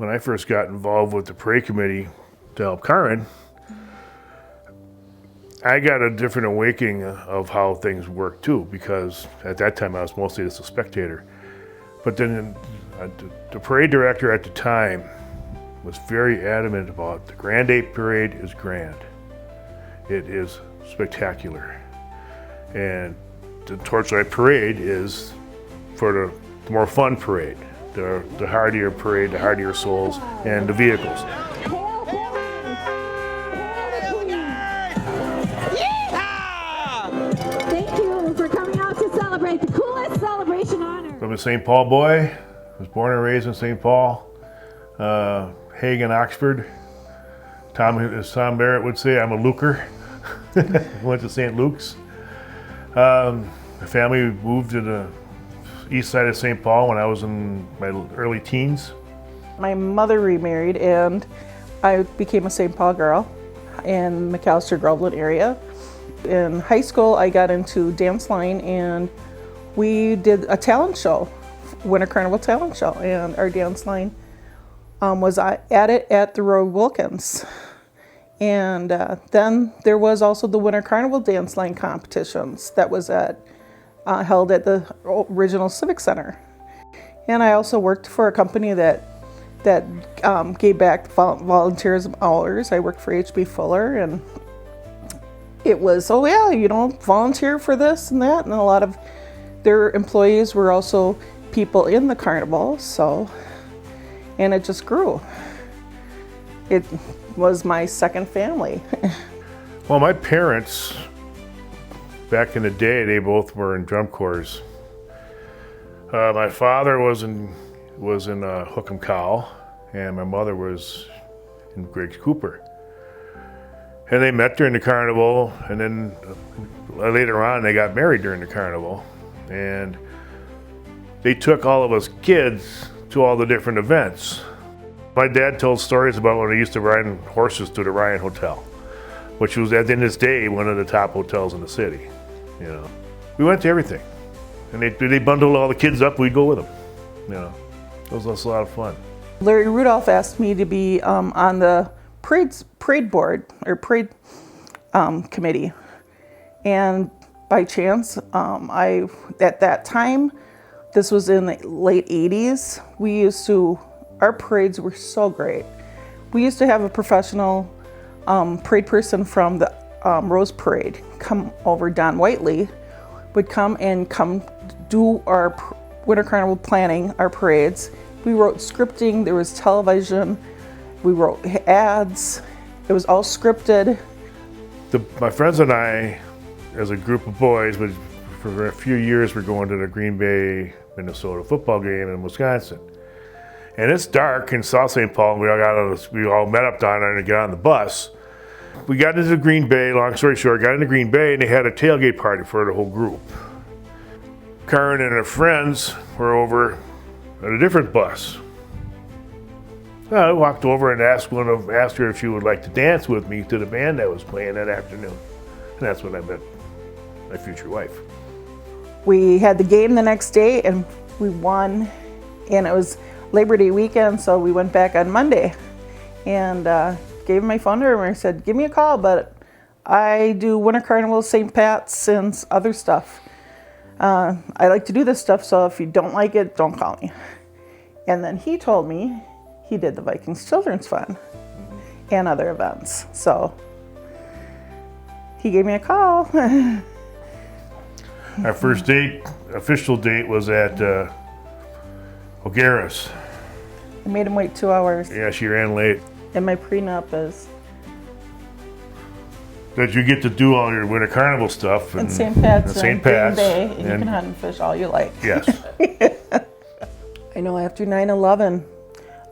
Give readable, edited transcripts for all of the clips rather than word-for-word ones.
when I first got involved with the parade committee to help Karin, I got a different awakening of how things work too, because at that time I was mostly just a spectator. But then the parade director at the time was very adamant about the Grand Day Parade is grand. It is spectacular. And the Torchlight Parade is for the more fun parade, the hardier parade, the hardier souls, and the vehicles. The coolest celebration honor. I'm a Saint Paul boy. Was born and raised in Saint Paul, Hagen, Oxford. As Tom Barrett would say, I'm a Luker. Went to St. Luke's. The family moved to the east side of St. Paul when I was in my early teens. My mother remarried and I became a St. Paul girl in McAllister Groveland area. In high school, I got into dance line and we did a talent show, Winter Carnival talent show, and our dance line was at it at the Roy Wilkins. And then there was also the Winter Carnival dance line competitions that was held at the original Civic Center. And I also worked for a company that gave back volunteerism hours. I worked for H.B. Fuller, and it was, oh yeah, volunteer for this and that, and a lot of their employees were also people in the carnival, and it just grew. It was my second family. Well, my parents, back in the day, they both were in drum corps. My father was in Hookham Cow, and my mother was in Griggs Cooper. And they met during the carnival, and then later on they got married during the carnival. And they took all of us kids to all the different events. My dad told stories about when he used to ride horses to the Ryan Hotel, which was at the end of this day one of the top hotels in the city. We went to everything, and they bundled all the kids up. We'd go with them. It was a lot of fun. Larry Rudolph asked me to be on the parade board or parade committee, and by chance, at that time, this was in the late 80s, our parades were so great. We used to have a professional parade person from the Rose Parade come over. Don Whiteley would come do our Winter Carnival planning, our parades. We wrote scripting, there was television, we wrote ads, it was all scripted. My friends and I, as a group of boys, for a few years, we're going to the Green Bay, Minnesota football game in Wisconsin. And it's dark in South St. Paul, and we all met up down there to get on the bus. We got into Green Bay, long story short, got into Green Bay, and they had a tailgate party for the whole group. Karin and her friends were over at a different bus. I walked over and asked her if she would like to dance with me to the band that was playing that afternoon. And that's when I met my future wife. We had the game the next day and we won, and it was Labor Day weekend, so we went back on Monday and gave him my phone number and I said, give me a call, but I do Winter Carnival, St. Pat's, and other stuff. I like to do this stuff, so if you don't like it, don't call me. And then he told me he did the Vikings Children's Fund and other events. So he gave me a call. Our first official date was at O'Gara's. I made him wait 2 hours. Yeah, she ran late. And my prenup is that you get to do all your Winter Carnival stuff. And St. Pat's and Green Bay, and you can hunt and fish all you like. Yes. I know after 9/11,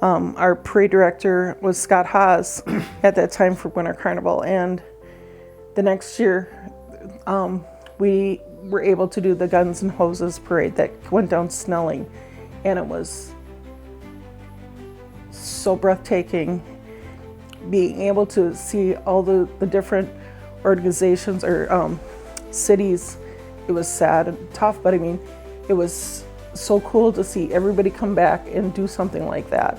our parade director was Scott Haas at that time for Winter Carnival, and the next year we were able to do the Guns and Hoses parade that went down Snelling, and it was so breathtaking being able to see all the different organizations or cities. It was sad and tough, but I mean, it was so cool to see everybody come back and do something like that.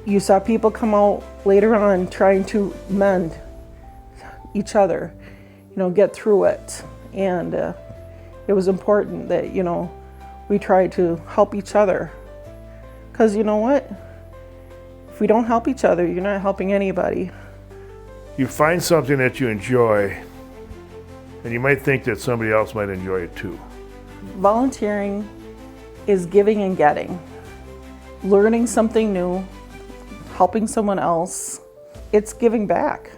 You saw people come out later on trying to mend each other, get through it. And it was important that, we tried to help each other. Because you know what? If we don't help each other, you're not helping anybody. You find something that you enjoy, and you might think that somebody else might enjoy it too. Volunteering is giving and getting. Learning something new, helping someone else, it's giving back.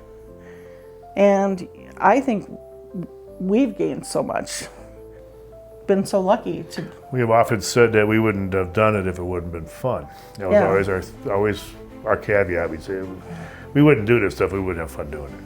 And I think we've gained so much. Been so lucky to. We have often said that we wouldn't have done it if it wouldn't have been fun. That was always our caveat. We'd say we wouldn't do this stuff if we wouldn't have fun doing it.